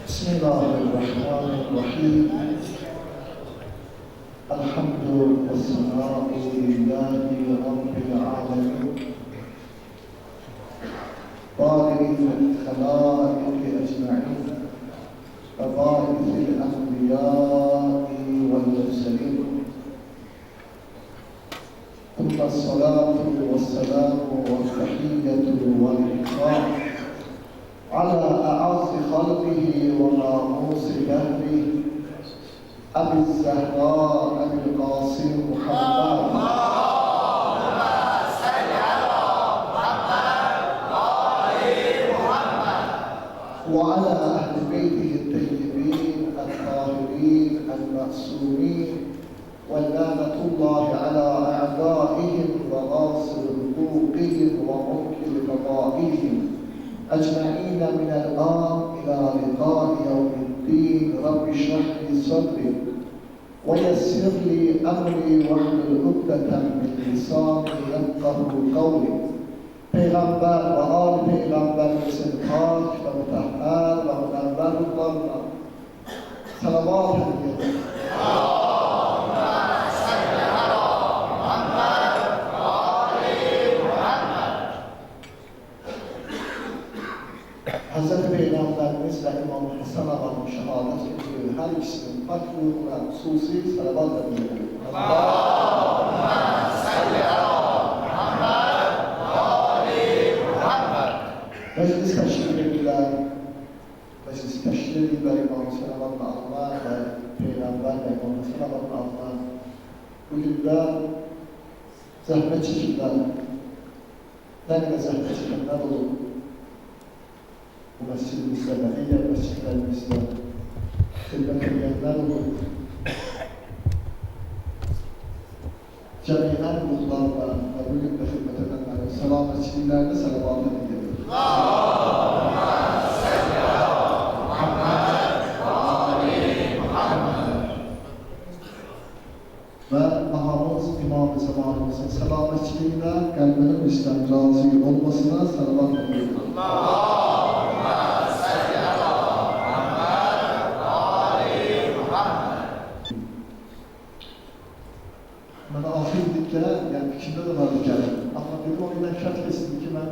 بسم الله الرحمن الرحيم. الحمد والثناء لله رب العالمين بارئ الخلائق أجمعين وباعث الأنبياء والمرسلين، ثم الصلاة والسلام والتحية والإكرام على أعز خلقه وناموس دهره أبي الزهراء أبي القاسم محمد اللهم صل على محمد وآل محمد وعلى أهل بيته الطيبين الطاهرين المعصومين، ولعنة الله على أعدائهم وغاصب حقوقهم ومنكر فضائلهم أجمعين من الآن إلى لقاء يوم الدين. رب اشرح لي صدري ويسر لي أمري واحلل عقدة من لساني يفقهوا قولي. پیغمبر و آل پیغمبرimiz پاک و مطهر و منور ruhlarına salavat ediyorum. Hazreti Peygamberimiz ve İmam Hasan Ağa'nın şehadet ettiği her ikisinin pak ruhuna hususi salavat ediyorum. اللهم صل على محمد وآل محمد. Meclis teşkil edilen, meclis teşkil edilen İmam Hasan Ağa'nın alma ve Peygamber ve İmam Hasan Ağa'nın alma bugün de zahmet çekilen, ne kadar zahmet çekenler olur. Bu mescidimizde ve diğer mescidlerimizde hizmet edenler olur. Cemiyen ruhlarla ve bugün de hizmet edenlerin selametçilerine salavat ediyoruz. اللهم صل على محمد وآل محمد. Ve Mahamız İmam-ı Zamanımızın selametçiliğine, kalbinin bizden razı olmasına salavat ediyoruz. اللهم صل على محمد وآل محمد. Bana ahirlikte, yani fikrimde de vardı gelin. Ama dedim o yüzden şart kesin ki ben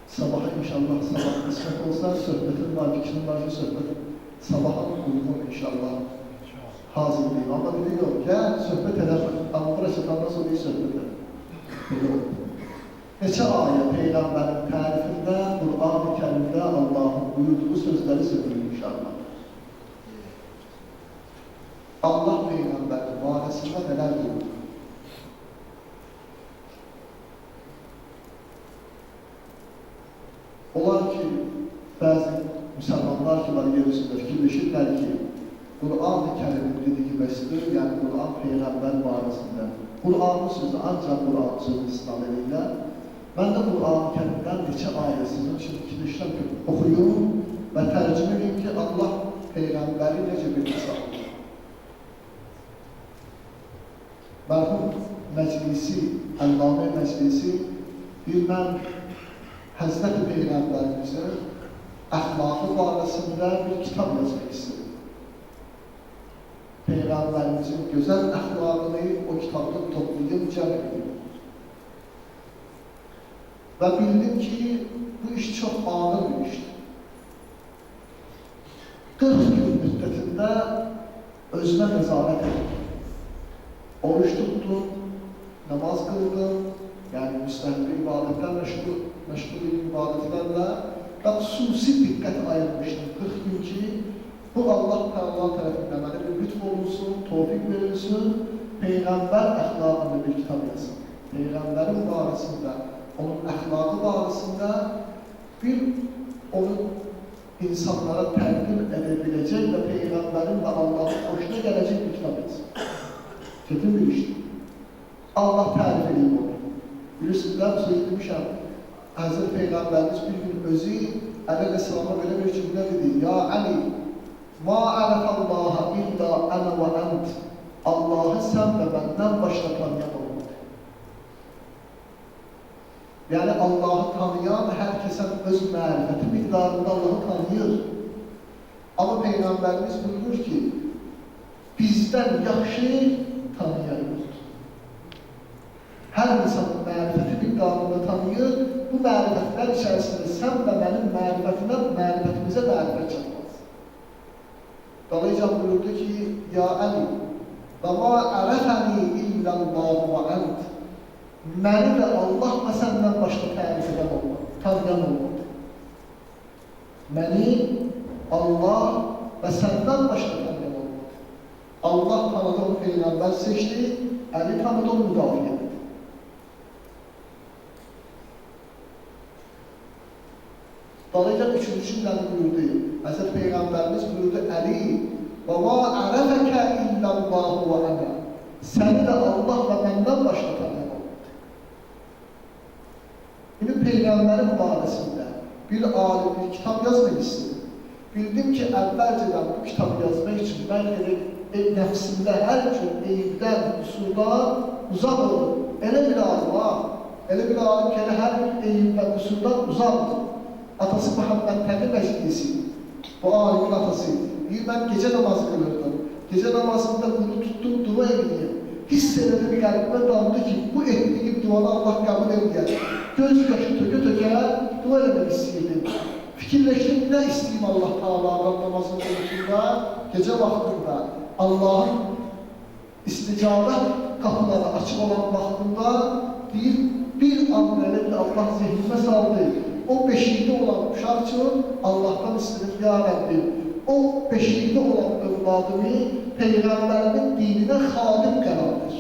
sabaha inşallah sabah kısmet olsa sohbetim var, fikrim var, sohbetim sabaha uygun inşallah hazırlayayım. Ama dedi yok, gel sohbet ederim. Ama burası nasıl bir sohbet ederim. Yok. Neçə ayet Peygamberin tarifinde, Kur'an-ı Kerim'de Allah'ın buyurduğu sözleri söylüyor inşallah. Allah Peygamberin varisinde neler buyurdu? Olar ki, bazı Müslümanlar ki var yeryüzünde fikirleşirler ki, Kur'an-ı Kerim'in dediği mesleği, yani Kur'an Peygamber varisinde. Kur'an'ın sözü ancak Kur'an sözü istinad edirlər. Ben de Kur'an-ı Kerim'den neçə ayəsini fikirleşirəm ki, okuyum ve tercüme edeyim ki, Allah Peygamberi necə bir misal. Mərhum məclisi, Əllame məclisi bir mən Həzrət-i Peyğəmbərimizin əxlaqı barəsində bir kitab yazmaq istedim. Peyğəmbərimizin gözəl əxlaqını o kitabda toplayıb cəm edib. Ve bildim ki bu iş çok ağır bir iştir. 40 gün müddetinde özüne nezaret ettim. Oruç tuttum, namaz kıldım, yani müstahil ibadetler, meşgul ibadetlerle ve hususi dikkat ayırmıştım 40 gün ki bu Allah Teala tarafından bana bir lütf olursun, tevfik verilsin, Peygamber əxlaqında bir kitap yazsın. Peygamberin varisinde, onun əxlaqı barəsində bir onun insanlara təqdim edebiləcək və Peyğəmbərin və Allahın xoşuna gələcək bir kitab etsin. Çetin bir işdir. Allah tərif edeyim onu. Bilirsiniz, ben söz demişəm, Hazreti Peyğəmbərimiz bir gün özü Əleyhisselam'a belə bir cümlə dedi. Ya Ali, ma ərəfəllaha illa ənə və ənt. Allahı sən və məndən başla tanıyan olmadı. Yani Allah'ı tanıyan herkesin öz marifeti miktarında Allah'ı tanıyır. Amma Peyğəmbərimiz buyurur ki, bizdən yaxşı tanıyan yoxdur. Hər insan mərifəti bir qanunda tanıyır, bu mərifətlər içərisində sən və mənim mərifətimizə mərifət çatmaz. Dolayıca buyurdu ki, Ya Əli, və ma ərəfəni illəllahu və ənd. Məni və Allah və səndən başqa tərif edən olmadı, tanıyan olmadı. Məni, Allah və səndən başqa tanıyan olmadı. Allah tanıdı, onu Peyğəmbər seçdi, Əli tanıdı, onu müdafiə edir. Dolayıca üçüncü cümləni buyurdu. Həzrət Peyğəmbərimiz buyurdu, Əli, və ma ərəfəkə illəllahu və ənə. Səni də Allah və məndən başqa tanıyan olmadı. İndi Peyğəmbərin barəsində bir alim bir kitab yazmaq istedi. Bildim ki, əvvəlcədən bu kitabı yazmaq üçün mən nəfsimdə hər gün eyibdən, qüsurdan uzaq olur. Elə bir alim ki, hər gün eyibdən, qüsurdan uzaqdır. Atası Muhammed Təqi Məclisi, bu alimin atası. Deyir, mən gecə namazı qılırdım. Gecə namazında bunu tutdum, dua edeyim. Hiss elədim, qəlbimə damdı ki, bu etdiyim duanı Allah qəbul edəyər. Göz yaşı tökə-tökə dua eləmək istəyirdim. Fikirləşdim, nə istəyim Allah Teala'dan namazın qılışında, gecə vaxtında, Allahın isticabət qapıları açıq olan vaxtında, deyir, bir an belə bir Allah zehnimə saldı. O beşikdə olan uşaq üçün Allahdan istedim, ya Rəbbi, o beşikdə olan övladımı Peyğəmbərimin dininə xadim qərar ver.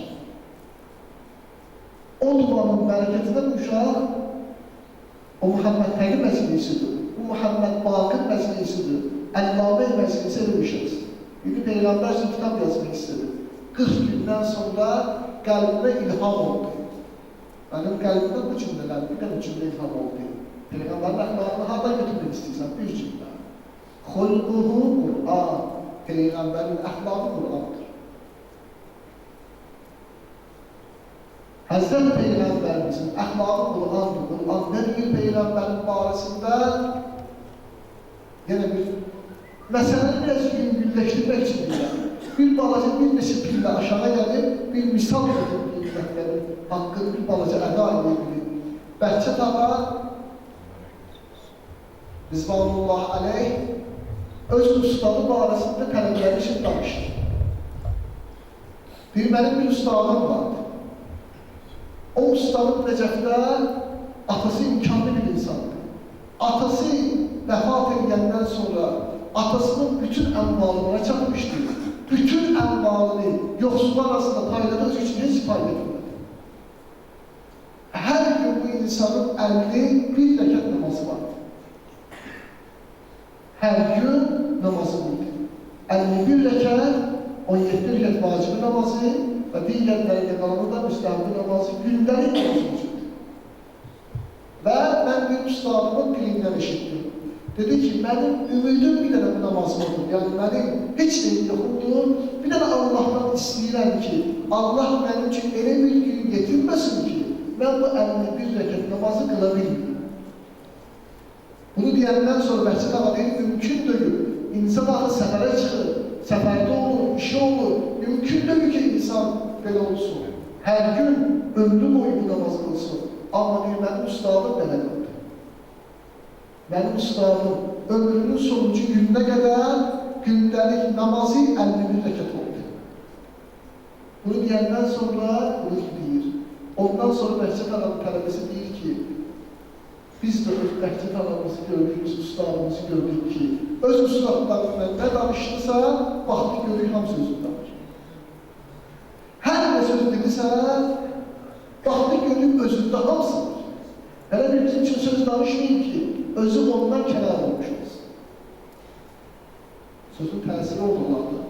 O duanın bərəkətinə uşaq, o Muhammed Təqi Məclisidir, bu Muhammed Baqir Məclisidir, Əllamə Məclisi elə bir şeydir. Bir Peyğəmbər üçün kitab yazmaq istedi. 40 gündən sonra qəlbimə ilham oldu. Mənim qəlbimdən bu cümlələr, bir dənə cümlə ilham oldu. Peyğəmbərin əxlaqını hardan götürmək istəyirsən? Bir cümlə. Xulquhu Qur'an. Peyğəmbərin əxlaqı Qur'andır. Həzrət Peyğəmbərimizin əxlaqı Qur'andır. Qur'an nə deyir Peyğəmbərin barəsində? Yenə bir məsələni biraz yüngülləşdirmək üçün deyirəm. Bir balaca, bir neçə pillə aşağı gəlir, bir misal edir millətlərin haqqını bir balaca əda edebilir. Bəhçət ağa Rizvanullah Aleyh öz ustadı barəsində tələbləri üçün danışır. Mənim bir ustadım vardı. O ustadım Nəcəfdə atası imkanlı bir insandı. Atası vəfat edəndən sonra atasının bütün əmvalına çatmışdı. Bütün əmvalını yoxsullar arasında payladığı üçün heç pay etmədi. Hər gün bu insanın əlli bir rəkət namazı vardı. Hər gün namazı buydu. 51 rəkət, 17 rəkət vacibi namazı və digərləri qalanı da müstəhbi namazı, gündəlik namazı olacaqdı. Və mən bir ustadımın dilindən eşitdim. Dedi ki, mənim ümidim bir dənə bu namazımdır. Yəni, mənim heç neyim yoxumdur. Bir dənə Allahdan istəyirəm ki, Allah mənim üçün elə bir gün yetirməsin ki, mən bu 51 rəkət namazı qıla bilmirəm. Bunu deyəndən sonra Bəhçət ağa deyir, mümkün deyil. İnsan axı səfərə çıxır, səfərdə olur, işi olur. Mümkün deyil ki, insan belə olsun. Hər gün ömrü boyu bu namaz qılsın. Amma deyir, mənim ustadım belə qıldı. Mənim ustadım ömrünün sonuncu gününə qədər gündəlik namazı 51 rəkət oldu. Bunu deyəndən sonra bunu deyir. Ondan sonra Bəhçət ağanın tələbəsi deyir ki, biz də öz Bəhçət ağamızı gördük, ustadımızı gördük ki, öz ustadlarından nə danışdısa, baxdıq görük hamı sözünü danışır. Hər nə söz dedirsə, baxdıq görük özündə hamısıdır. Hələ bir bizim üçün söz danışmayın ki, özü ondan kənar olmuş olsun. Sözün təsiri olmalıdır.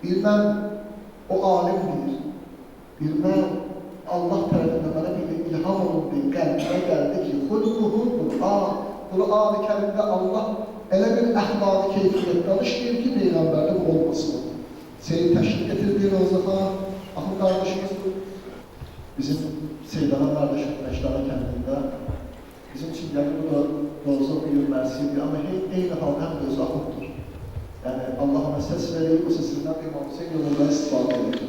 Bir mən o alim deyir, bir mən Allah tərəfindən mənə bir ilham olundu, qəlbimə gəldi ki, xulquhu Qur'an, Qur'an-ı Kərimdə Allah elə bir əxlaqı keyfiyyət danışmıyor ki, Peyğəmbərdə bu olmasın. Seni təşkil getirdiğin o zaman, axı qardaşımız bizim Seydana qardaşım Məşdara kəndində bizim üçün gəlib bu da Doğrusu o gün mərsiydi, amma eyni halda həm də özü ahuddur. Yəni, Allah ona səs verir, o səsindən İmam Hüseyin yolunda istifadə edir.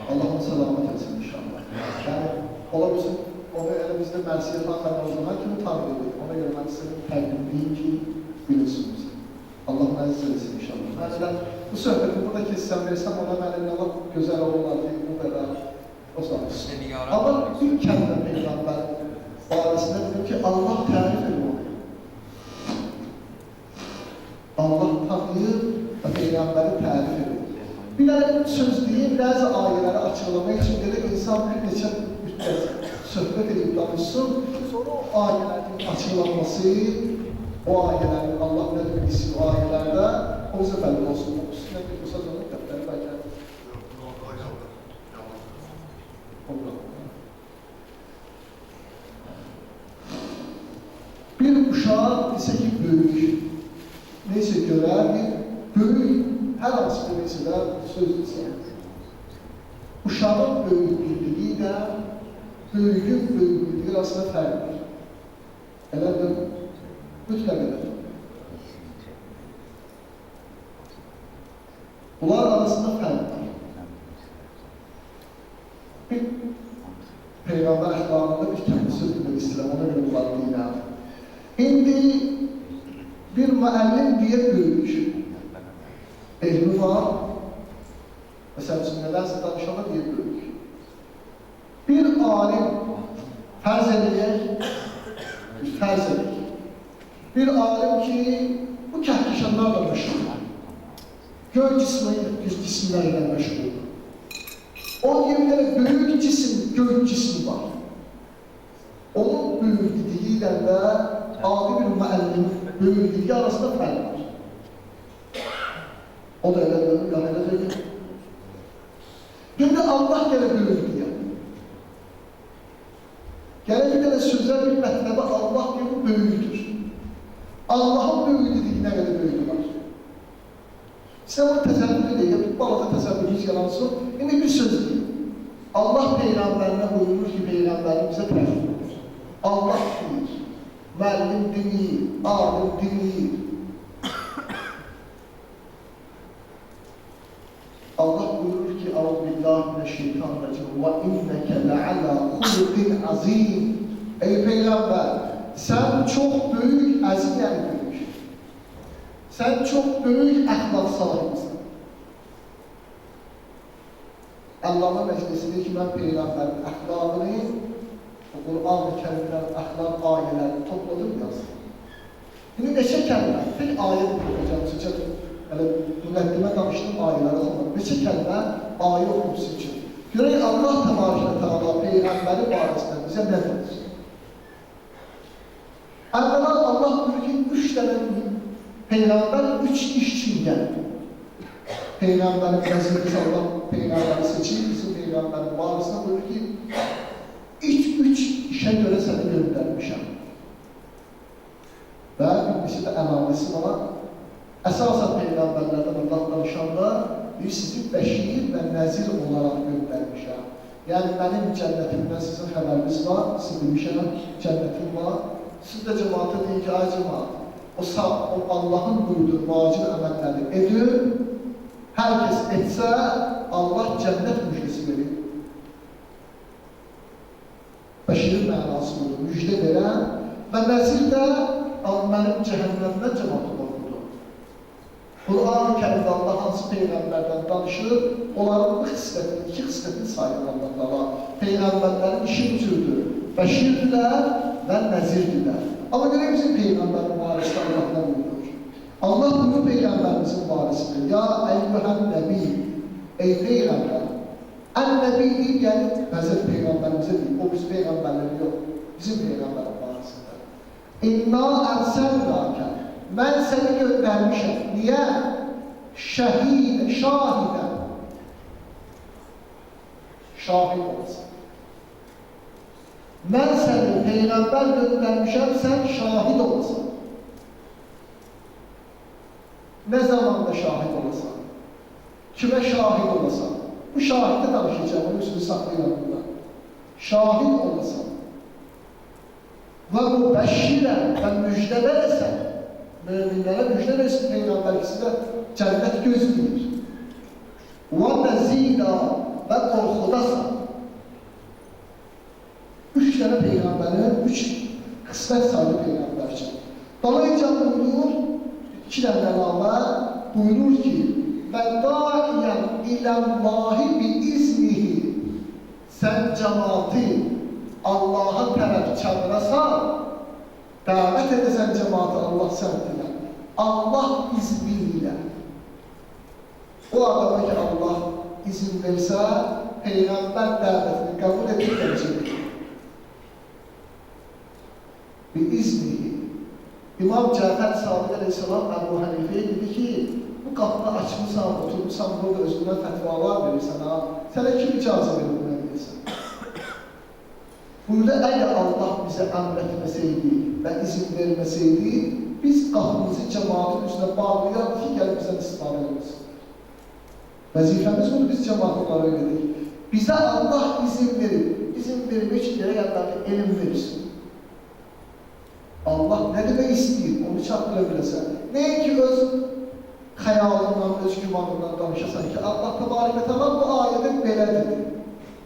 Allah onu salamat etsin inşallah. Yəni, ola bilsin, onu elimizdə mərsiyyət haqqında o zaman kimi tanıyırıq. Ona görə mən sizin təqdim deyim ki, bilirsiniz. Allah onu əziz etsin inşallah. Mən elə bu söhbəti burada keçsəm, versəm ona mənimlə Allah gözəl oğullar deyib, bu qədər o zaman. Amma bir kəndə Peyğəmbər barəsində dedim ki, Allah tərif edir onu. Allah tanıyır və Peyğəmbəri tərif edir. Bir dənə söz deyim, bəzi ayələri açıqlamaq üçün dedi, insan bir neçə müddət söhbət edib danışsın, sonra o ayələrin açıqlanması, o ayələrin Allah nə demək istəyir o ayələrdə, o bizə bəlli olsun. Üstünə bir qısa zonun dəftəri bəlkə. Bir uşaq desə ki, böyük, neysə görər, bir böyük, hər hansı bir neysə də söz desə. Uşağın böyüklüyü ilə böyüklük böyüklüyü arasında fərq var. Elədir, mütləq elədir. Bunlar arasında fərq var. Bir Peyğəmbər əxlaqında bir kəndi söz demək istəyirəm, ona görə bunlar deyirəm. İndi bir müəllim deyə böyük. Elmi var, məsəl üçün nədənsə danışana deyə böyük. Bir alim fərz edək, bir alim ki, bu kəhkişanlarla məşğuldur. Göy cisimlərlə məşğuldur. O deyir, böyük cisim, göy cismi var. Onun böyüklüyü ilə də adi bir müəllim böyüklüyü arasında fərq var. O da elə görür, ya elə deyir. Şimdi Allah gələ böyüklüyü. Gələ bir dənə sözlər bir mətləbə Allah deyir, bu böyüdür. Allahın böyüklüyünə qədər böyüdü var. Sizə bunu təsəvvür edək, balaca təsəvvürünüz yalansın. İndi bir söz deyil. Allah Peyğəmbərinə buyurur ki, Peyğəmbərin bizə tərif edir. Allah deyir, müəllim demir, alim demir. Allah buyurur ki, Euzubillahimineşşeytanirracim ve inneke le'ala hulukin azim. Ey Peyğəmbər, sən çox böyük, əzim yəni böyük. Sən çox böyük əxlaq sahibsən. Allah'ın məclisi deyir ki, mən Peyğəmbərin əxlaqını, Qur'an-ı Kərimdən əxlaq ayələrini topladım yazdım. İndi neçə kəlmə, bir ayə oxuyacaq, çəkəcək. Müqəddimə danışdığım ayələri oxumadım. Neçə kəlmə ayə oxumusu üçün. Görək Allah təbarəkə təala Peyğəmbəri barəsində bizə nə deyir? Əvvəla Allah buyurur ki, 3 dənə Peyğəmbər 3 iş üçün gəlir. Peyğəmbərin vəzifəsi Allah Peyğəmbəri seçir, bizim Peyğəmbərin barəsində buyurur ki, ilk 3 işə görə səni göndərmişəm. Və birisi də əlaməsi var. Əsasən Peyğəmbərlərdən Allah danışanda sizi bəşir və nəzir olaraq göndərmişəm. Yəni, mənim cənnətimdən sizin xəbəriniz var, siz bilmişəm, cənnətim var. Siz də cəmaata deyin ki, ay cəmaat, o Allahın buyurduğu vacib əməlləri edir. Hər kəs etsə, Allah cənnət müjdəsi verir. Bəşirin mənası budur, müjdə verən və nəzir də mənim cəhənnəmdən cəmaatı qorxudur. Qur'an-ı Kərimdə Allah hansı Peyğəmbərdən danışır, onların bu xislətini, 2 xislətini sayır Allah. Peyğəmbərlərin işi bütürdür, bəşirdirlər və nəzirdirlər. Amma görək bizim Peyğəmbərin barəsində Allah nə buyurur? Allah buyurur Peyğəmbərimizin barəsində. Ya əyyuhən nəbi, ey Peyğəmbər. Ən-nəbi deyil, yəni Həzrət Peyğəmbərimizə deyil, o biz Peyğəmbərləri yox, bizim Peyğəmbərin barəsində. İnna ərsəlnəkə, mən səni göndərmişəm. Niyə? Şəhidən, şahidən. Şahid olsun. Mən səni Peyğəmbər göndərmişəm, sən şahid olsun. Nə zamanda şahid olasan? Kimə şahid olasan? Bu şahidi danışacağım, onun üstünü saxlayın burada. Şahid olasan. və mübəşşirən və müjdə verəsən, müminlərə müjdə versin Peyğəmbər ikisi də cənnət gözləyir. Və nəzira və qorxudasan. 3 dənə Peyğəmbərin 3 xismət saydı Peyğəmbər üçün. Dolayıca buyurur, 2 dənə əlavə buyurur ki, və daiyən iləllahi bi iznihi, sən cəmaatı Allah'a tərəf çağırasan, dəvət edəsən cəmaatı Allah səmtinə, Allah izniyle. O adama ki Allah izin versə, Peyğəmbər dəvətini qəbul edib gələcək. Bir iznihi. İmam Cəfər Sadiq Aleyhisselam Əbu Hənifəyə dedi ki, bu qapını açmışsan, oturmuşsan, burada özündən fətvalar verirsən, ha? Sənə kim icazə verir bunu edirsən? Burada əgər Allah bizə əmr etməsəydi və izin verməsəydi, biz qapımızı cəmaatın üstünə bağlayardı ki, gəlib bizdən istifadə edilsin. Vəzifəmiz bunu biz cəmaatlara veririk. Bizə Allah izin verir. İzin vermək üçün yerə yanlarına elm verirsin. Allah nə demək istəyir, onu çatdıra biləsən. Nəyə ki, öz xəyalından, öz gümanından danışasan ki, Allah təbarək və təala bu ayədə belədir.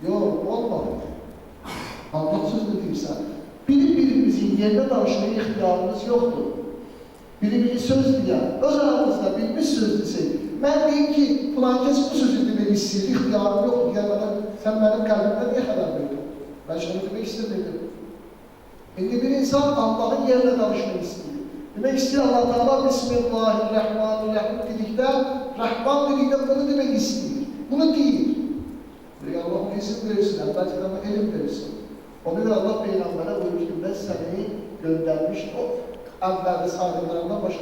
Yox, olmadı. Allah sözünü deyirsən. Biri-birimizin yerdə danışmaya ixtiyarımız yoxdur. Biri-biri söz deyən, öz aramızda bilmiş söz desək, mən deyim ki, filan kəs bu sözü demək istəyir, ixtiyarım yoxdur, gəlmədən sən mənim qəlbimdən niyə xəbər verdin? Mən şunu demək istəmirdim. İndi bir insan Allah'ın yerine danışmak istiyor. Demek istiyor Allah Teala Bismillahirrahmanirrahim dedikdə, Rahman dedikdə bunu demek istiyor. Bunu deyir. Allah onu izin verirsin, belki de elm verirsin. Ona göre Allah Peygamber'e buyurur ki, ben seni göndermiş, o əvvəldə saydımlarından başa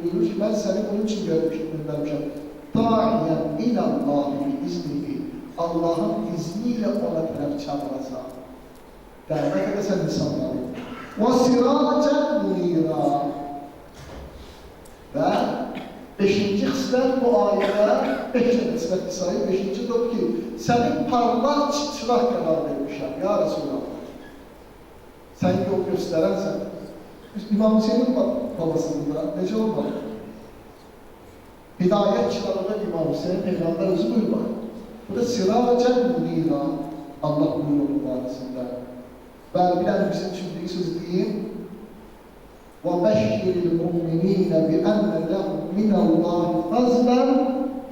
buyurur ki, ben seni bunun için göndermişim. Da'iyen ilallahi iznihi, Allah'ın izniyle ona tərəf çağıracaq. Dəvət edəsən insanları. وَسِرَاجًا مُنِيرًا. Və 5-ci xislət bu ayədə 5 xislət sayı 5-ci də ki, sənin parlaq çıraq qərar vermişəm, ya Resulallah. Sən yol göstərənsən. İmam Hüseynin babasında necə olmalı? Hidayət kitabında İmam Hüseyin Peyğəmbər özü buyurmaq. Bu da Siracan Munira Allah buyurur onun barəsində. Və bilən bizim üçün bir söz deyim. وَبَشِّرِ الْمُؤْمِنِينَ بِأَنَّ لَهُمْ مِنَ اللّٰهِ فَضْلًا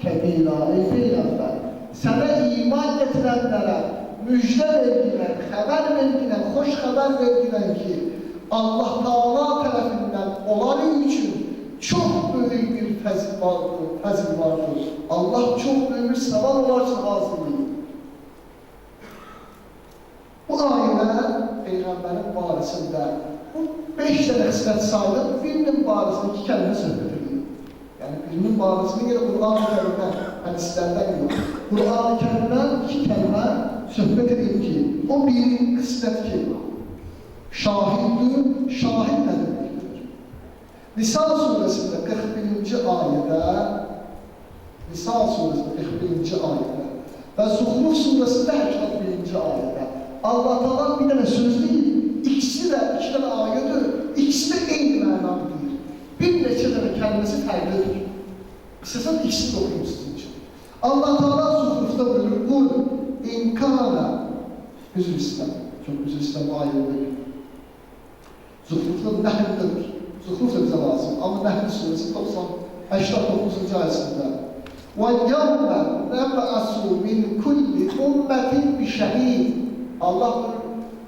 كَبِيرًا. Ey Peyğəmbər, sənə iman gətirənlərə müjdə vergilən, xəbər vergilən, xoş xəbər vergilən ki, Allah Teala tərəfindən onları üçün çox böyük bir fəzil vardır. Allah çox böyük bir səvan onlar üçün hazırlayır. Bu ayələr Peyğəmbərin barəsində bu 5 dənə xislət sayılır, birinin barəsində 2 kəlmə söhbət edir. Yəni birinin barəsində yenə Qur'an-ı Kərimə hədislərdən yox. Qur'an-ı Kərimdən 2 kəlmə söhbət edir ki, o bir xislət ki, şahiddir, şahid nə deməkdir? Nisa surəsində 41-ci ayədə Nisa surəsində 41-ci ayədə və Zuhruf surəsində 81-ci ayədə Allah Teala bir dənə söz deyir, ikisi də 2 dənə ayədir, ikisi də eyni mənanı deyir. Bir neçə dənə kəlməsi fərqlidir. İstəsən ikisini də oxuyum sizin üçün. Allah Teala Zuhrufda buyurur, qul inkana üzr istəm, çox üzr istəm ayədir. Zuhrufda nəhvdədir. Zuhruf da bizə lazım. Amma Nəhl surəsi 89-cu ayəsində وَالْيَوْمَ نَبْعَسُ مِنْ كُلِّ أُمَّةٍ بِشَهِيدٍ Allah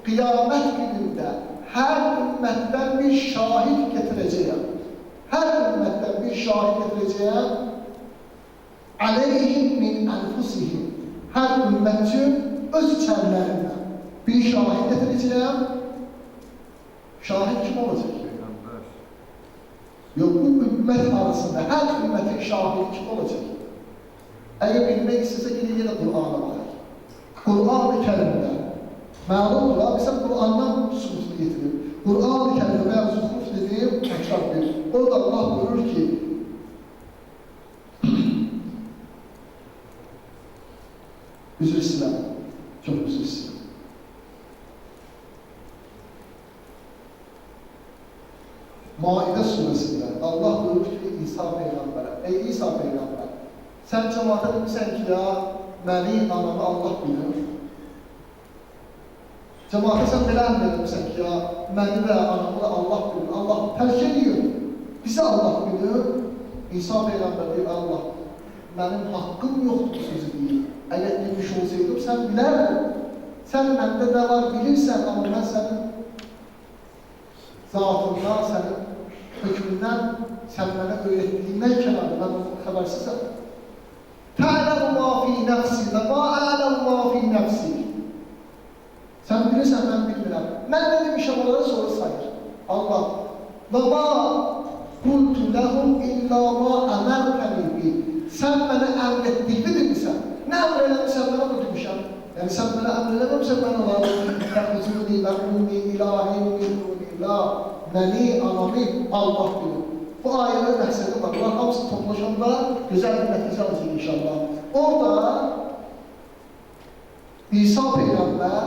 qiyamət günündə hər ümmətdən bir şahid getirəcəyəm. Hər ümmətdən bir şahid getirəcəyəm. عَلَيْهِمْ مِنْ أَنْفُسِهِمْ. Hər ümmət üçün öz içərilərindən bir şahid getirəcəyəm. Şahid kim olacaq? Yox, bu ümmət arasında hər ümmətin şahidi kim olacaq? Əgər bilmək istəsə yenə Qur'ana baxar. Qur'an-ı Kərimdə məlumdur, bizə Qur'andan sübutunu getirir. Qur'an-ı Kərimdə və Zuhruf dediyim təkrar verir. Orada Allah buyurur ki, üzr istəyirəm, çox üzr istəyirəm. Maidə surəsində Allah buyurur ki, İsa Peyğəmbərə, ey İsa Peyğəmbər, sən cəmaata demirsən ki, ya, məni, anamı Allah bilir. Cəmaata sən belə əmr edirsən ki, ya, məni və anamı da Allah bilir. Allah tərk edir. Bizi Allah bilir. İsa Peyğəmbər deyir, Allah, mənim haqqım yoxdur sözü deyir. Əgər demiş olsaydım, sən bilərdin. Sən məndə nə var bilirsən, amma mən sənin zatından, sənin hökmündən, sən mənə öyrətdiyindən kənarı, mən onu xəbərsizəm. Tə'ləmu ma fi nəfsi və ma a'ləmu ma fi nəfsi. Sən bilirsən, mən bilmirəm. Mən nə demişəm, onları sonra sayır. Allah, və ma qultu ləhum illa ma əmərtəni bi. Sən mənə əmr etdiyini demişsən. Nə əmr eləmişsən, mən onu demişəm. Yəni, sən mənə əmr eləməmişsən, mən onları təxuzuni və ummi ilahi minunillah. Məni, anamı Allah bilir. Bu ayənin məqsədi var. Bunlar hamısı toplaşanda gözəl bir nəticə alacaq inşallah. Orada İsa Peyğəmbər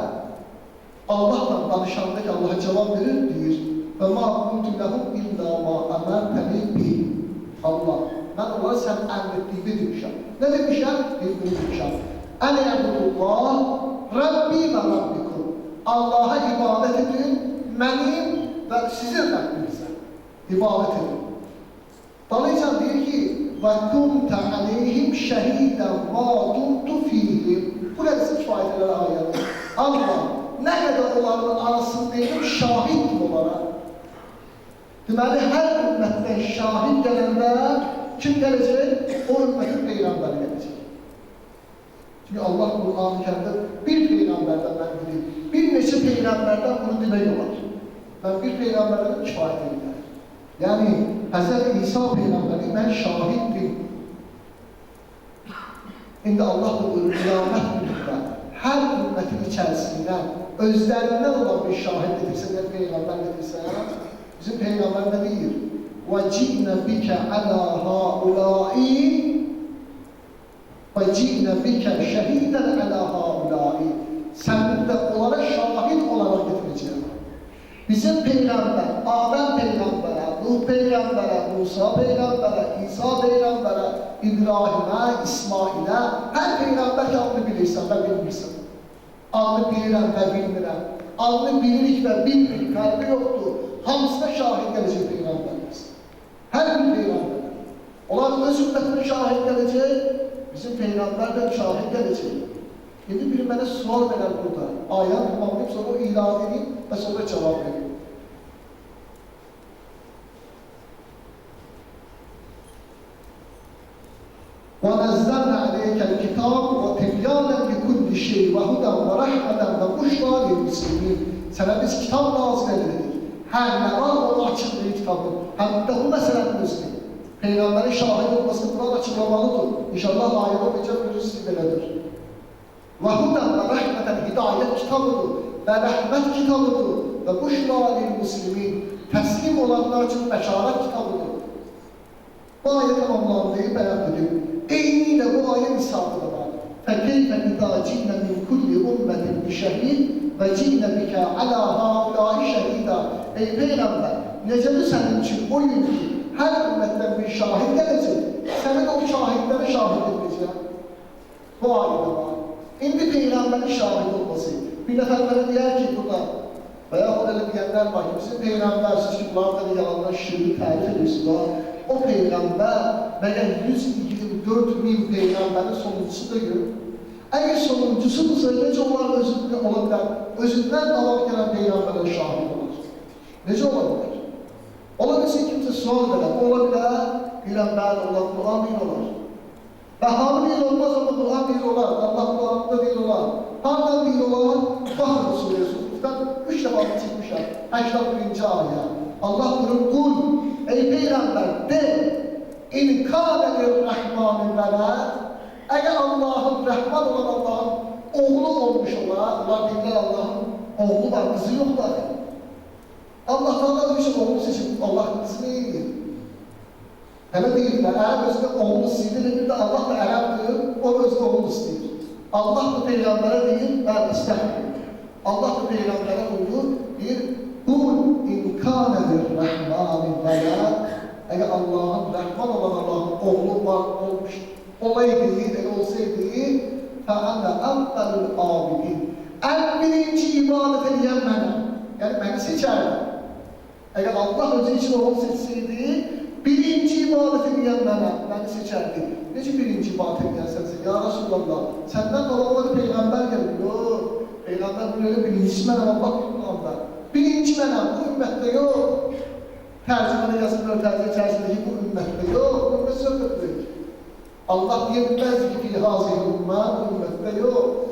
Allahla danışanda ki, Allaha cavab verir, deyir və ma qultu ləhum illa ma əmərtəni bi. Allah, mən onlara sən əmr etdiyini demişəm. Nə demişəm? Bunu demişəm. Ənə yəbudullah, Rabbi və Rabbikum. Allaha ibadət edin, mənim və sizin Rəbbinizə ibadət edin. Dolayısıyla deyir ki, və kumtə aleyhim şəhidən ma dumtu fihim. Bu nədirsə kifayət edər ayədir. Allah, nə qədər onların arasındayım şahid olaraq. Deməli, hər ümmətdən şahid gələndə kim gələcək? O ümmətin Peyğəmbəri gələcək. Çünki Allah Qur'an-ı Kərimdə bir Peyğəmbərdən mən deyim, bir neçə Peyğəmbərdən bunu demək olar. Mən bir Peyğəmbərdən kifayət edirəm. Yəni, Həzrət İsa Peyğəmbəri mən şahiddim. İndi Allah da buyurur, qiyamət günündə hər ümmətin içərisindən özlərindən olan bir şahid edirsə, bir Peyğəmbər edirsə, bizim Peyğəmbər nə deyir? وَجِئْنَ بِكَ عَلَى هَؤُلَاءِ وَجِئْنَ بِكَ شَهِيدًا عَلَى هَؤُلَاءِ Sənin də onlara şahid olaraq getirəcəyəm. Bizim Peyğəmbər, Adəm Peyğəmbərə, Nuh Peyğəmbərə, Musa Peyğəmbərə, İsa Peyğəmbərə, İbrahimə, İsmailə, hər Peyğəmbər ki, adını bilirsən və bilmirsən. Adını bilirəm və bilmirəm. Adını bilirik və bilmirik, fərqi yoxdur. Hamısına şahid gələcək Peyğəmbərimiz. Hər bir Peyğəmbər. Onlar öz ümmətinə şahid gələcək, bizim Peyğəmbər də şahid gələcək. İndi biri mənə sual verər burada. Ayəni tamamlayıb, sonra o ilan edeyim və sonra cavab vereyim. وَنَزَّلْنَا عَلَيْكَ الْكِتَابَ وَتِبْيَانًا لِكُلِّ شَيْءٍ وَهُدًى وَرَحْمَةً وَبُشْرَى لِلْمُسْلِمِينَ. Sənə biz kitab nazil edirik. Hər nə var, onu açıqlayır kitabın. Hətta bu məsələnin özünü. Peyğəmbərin şahid olmasını Quran açıqlamalıdır. İnşallah ayədə olacaq, görürsünüz belədir. وَهُدًى وَرَحْمَةً hidayət kitabıdır və rəhmət kitabıdır və buşra lil-muslimin təslim olanlar üçün bəşarət kitabıdır. Bu ayə tamamlandığı bəyan edir. Eynilə bu ayə misalı da var. فَكَيْفَ إِذَا جِئْنَا مِنْ كُلِّ أُمَّةٍ بِشَهِيدٍ وَجِئْنَا بِكَ عَلَى هَؤُلَاءِ شَهِيدًا. Ey Peyğəmbər, necədir sənin üçün o gün ki, hər ümmətdən bir şahid gələcək, sənin o şahidlərə şahid edəcək. Bu ayədə var. İndi Peyğəmbərin şahid olması. Bir nəfər mənə deyər ki, burada və yaxud elə deyənlər var ki, bizim Peyğəmbərsiz ki, bunlar da yalandan şiiri tərif edirsiniz. O Peyğəmbər məgər 124.000 Peyğəmbərin sonuncusu da görür. Əgər sonuncusudursa, necə onlar özündən ola bilər? Özündən davam gələn Peyğəmbərə şahid olar. Necə ola bilər? Ola bilsin kimsə sual verər. Ola bilər, bilən bəli olar, Quran bir olar. Və hamı bir olmaz ama Quran bir olar. Allah Quran'da bir olar. Hardan bir olar? Baxın Suresi Hud'dan 3 defa çekmişler. 81. ayet. Allah buyurur, kul, ey Peygamber de, in kâne lir-Rahmanil velad, eğer Allah'ın Rahman olan Allah'ın oğlu olmuş olar, onlar bilirler Allah'ın oğlu var, kızı yoklar. Allah Teala demiş, oğlu seçip Allah'ın kızını iyi. Hələ deyirlər, ərəb özünə oğlu istəyir, bir də Allah da ərəbdir, o özünə oğlu istəyir. Allah da Peyğəmbərə deyir, mən istəmir. Allah da Peyğəmbərə buyurur, deyir, qul imkanədir rəhmanın eğer Allah'ın, Rahman olan Allah'ın oğlu var olmuş olaydı, eğer olsaydı فَاَنَا اَمْقَلُ الْعَابِدِينَ en birinci ibadet edeyen benim. Yani beni seçerdi. Eğer Allah özü için onu seçseydi, birinci ibadet edeyen beni seçerdi. Nece birinci ibadet edeyen sensin? Ya Resulallah, senden dolayı peygamber geliyor. Peygamber böyle birincisi benim Allah Kur'an'da. Birinci benim, bu ümmette yok. Tercümene yazılıyor, tercih içerisindeki bu ümmette yok. Bu ümmette söküldük. Allah diyebilmez ki fi hazir bu ümmette yok.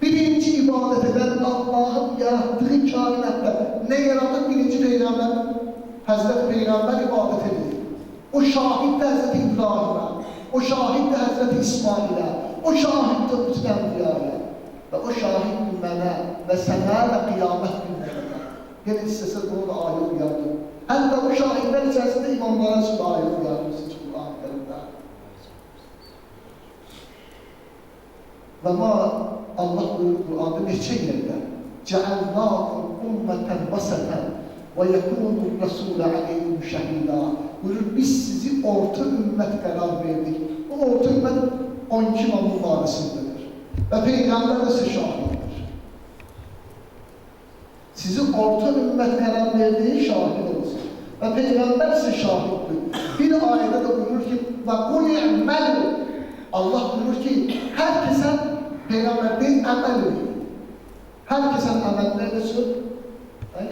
Birinci ibadet eden Allah'ın yarattığı kainatta ne yarattı? Birinci peygamber, Hazreti Peygamber ibadet ediyor. O şahit de Hazreti İbrahim'e, o şahit de Hazreti İsmail'e, o şahit de bütün Enbiya'ya ve o şahit günlerine ve sana ve kıyamet günlerine. Yine istese bunu da ayet uyardım. Hem de o şahitler içerisinde imamlara için ayet uyardım siz Kur'an-ı Kerim'de. Ve ma Allah buyurur Kur'an'da neçə yerdə "Cealnâkum ummeten vasatan ve yekunur Rasûle aleykum şehîdâ." Buyurur biz sizi orta ümmet karar verdik. Bu orta ümmet 12 imamın varisindedir. Ve Peygamber de size şahittir. Sizi orta ümmet karar verdiği şahit olsun. Ve Peygamber size şahittir. Bir ayette de buyurur ki وَقُلْ اِعْمَلُوا Allah buyurur ki herkese Peygamber değil, əməl edir. Herkesin əməlləri üçün,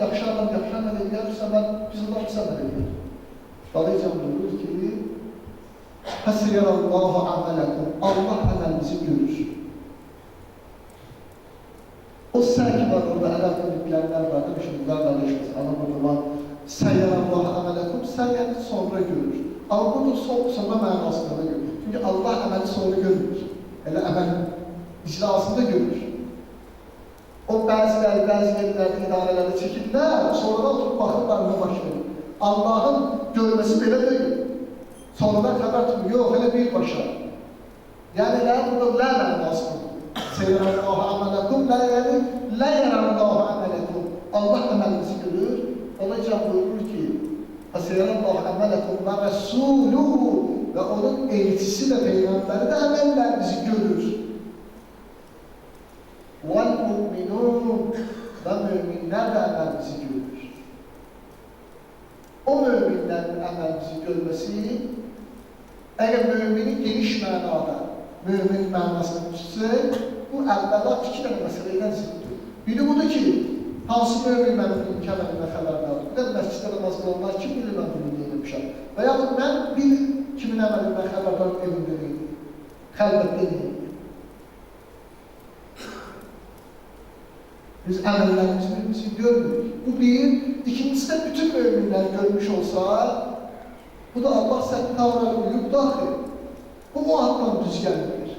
yaxşı adam yaxşı əməl edirsə, biz adam pis əməl edir. Dolayısıyla buyurur ki, Fəsiyyərəllahu əmələkum, Allah əməlinizi görür. O sərki var orada, ələb dönüklərlər var, demişim, bunlar qardeşimiz, Allah burada var, Səyyərəllahu əmələkum, səyyəni sonra görür. Amma bunu sonra mənasında da görür. Çünki Allah əməli sonra görmür. Elə əməl icrasında görür. O bəzi yerlərdə, idarələrdə çəkirlər, sonra oturup baxırlar nə baş verir. Allah'ın görməsi belə deyil. Sonradan xəbər tutmuyor, yox, elə bir başa. Yəni, burada lə mənasıdır. Seyyərəllahu əmələkum, lə yəni, lə yərəllahu əmələkum. Allah əməlinizi görür. Dolayısıyla buyurur ki, Seyyərəllahu əmələkum və rəsuluhu və onun elçisi də Peyğəmbəri də əməllərinizi görür. وَالْمُؤْمِنُونَ və müminlər də əməlimizi görür. O müminlərin əməlimizi görməsi, əgər mümini geniş mənada, mümin mənasını tutsa, bu əvvəla iki dənə məsələ ilə ziddir. Biri budur ki, hansı mümin mənim əməlimə xəbərdardır? Bir də məsciddə namaz qılanlar kim bilir mən bunu deyilmişəm? Və yaxud mən bilir kimin əməlimə xəbərdar evində deyil, xəlbətdə deyil. Biz əməllərimizi birbirimizi görmürük. Bu bir, ikincisi de bütün müminler görmüş olsa, bu da Allah səttara uyub daxil. Bu muhakkam düz gəlmir.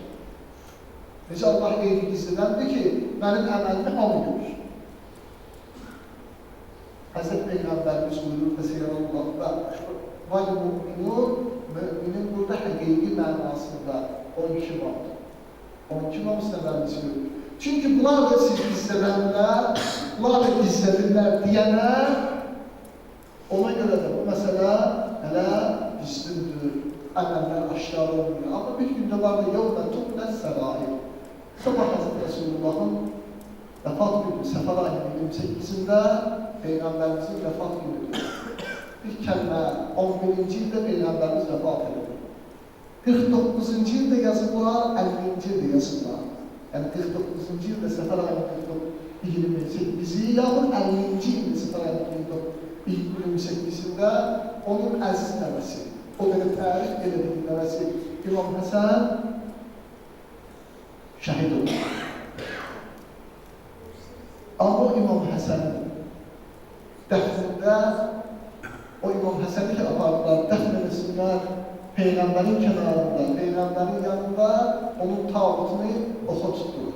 Necə Allah eyni gizlədəndir ki, mənim əməlimi hamı görür. Həzrət Peyğəmbərimiz buyurur, Fəsiyyərəllah'da, müminin burada həqiqi mənasında 12 vardır. 12 varsa əməlimizi görür. Çünki bunlar da siz gizlədənlər, bunlar da gizlədirlər deyənlər, ona görə də bu məsələ hələ gizlindir, əməllər aşkar olmuyor. Amma bir gündə var da yolda tüblə sərair. Sabah Həzrət Resulullah'ın vəfat günü, Səfər ayının 28-də Peyğəmbərimizin vəfat günüdür. Bir kəlmə, 11-ci ildə Peyğəmbərimiz vəfat edir. 49-cu ildə yazıblar, 50-ci ildə yazıblar. Yəni 49-cu ildə Səfər ayının 28-i, yaxud 50-ci ildə Səfər ayının 28-də onun əziz nəvəsi, o qədər tərif edildiyi nəvəsi İmam Həsən şəhid olur. Amma İmam Həsənin dəfnində, o İmam Həsəni ki apardılar, dəfn edilsinlər Peyğəmbərin kənarında, Peyğəmbərin yanında onun tağutunu oxu tutturur.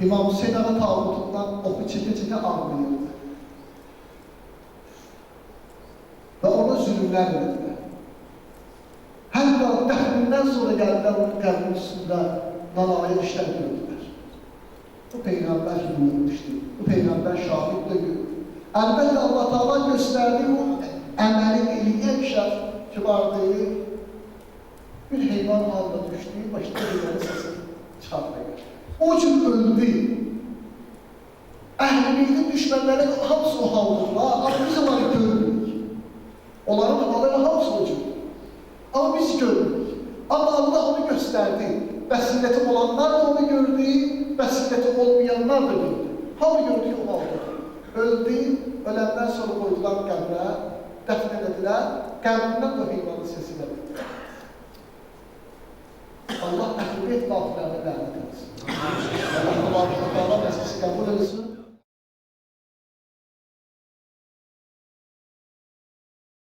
İmam Hüseyin ağa tağutundan oxu çəkə-çəkə ağlayırdı. Və ona zülümlər edildi. Hətta dəfnindən sonra gəldilər onun qəbrin üstündə nalayıq işlər gördülər. Bu Peyğəmbər buyurmuşdur. Bu Peyğəmbər şahid də görür. Əlbəttə Allah Taala göstərdiyi o əməli şərt ki vardı, bir heyvan halına düşdü, başda heyvanın sesi çıxartmaya. O üçün öldü. Əhl-i düşmənlərin hamısı o haldılar, amma biz onları görmürük. Onların haları hamısı o cürdür. Amma biz görmürük. Amma Allah onu göstərdi. Bəsirəti olanlar da onu gördü, bəsirəti olmayanlar da gördü. Hamı gördü o haldadır. Öldü, öləndən sonra qoydular qəbrə, dəfn edədilər, qəbrindən də heyvanın sesi gəlir. Allah əhl-i beyt qatillərini lənət etsin. Allah-u Teala məclisi qəbul etsin.